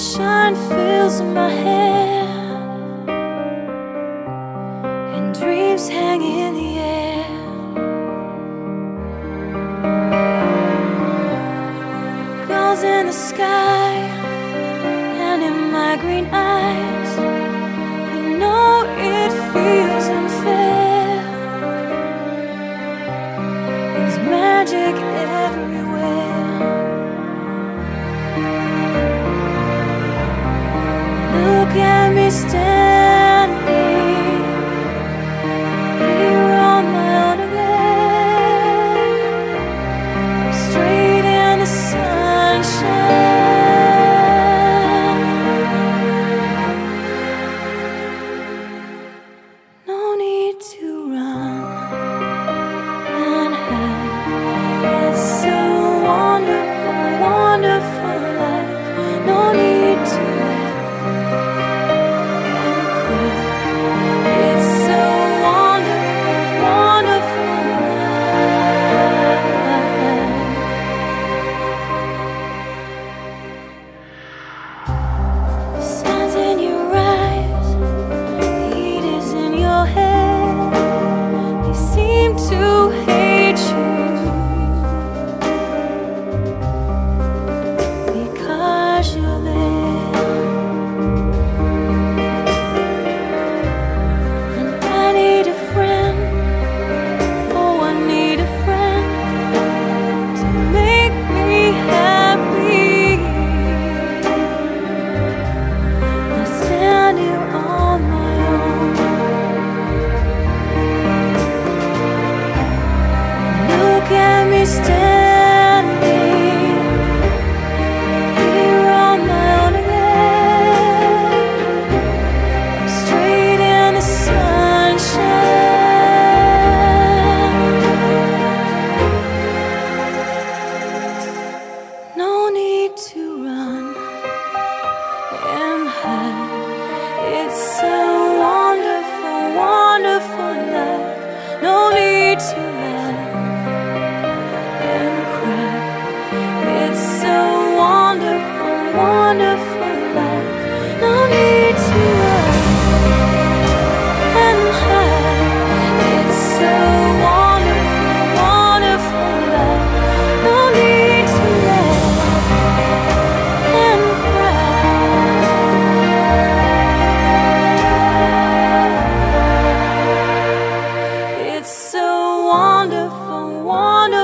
sunshine fills my hair, and dreams hang in the air. Gulls in the sky, and in my green eyes, you know it feels unfair. There's magic everywhere. Look at me standing here on my own again. I'm straight in the sunshine. No need to run and hide. It's so wonderful, wonderful life. No need to standing here on my own again. I'm straight in the sunshine. No need to run and hide. It's so wonderful, wonderful life. No need to laugh. It's so wonderful, wonderful life. No need to run and hide. It's so wonderful, wonderful life. No need to laugh and cry. It's so wonderful, wonderful.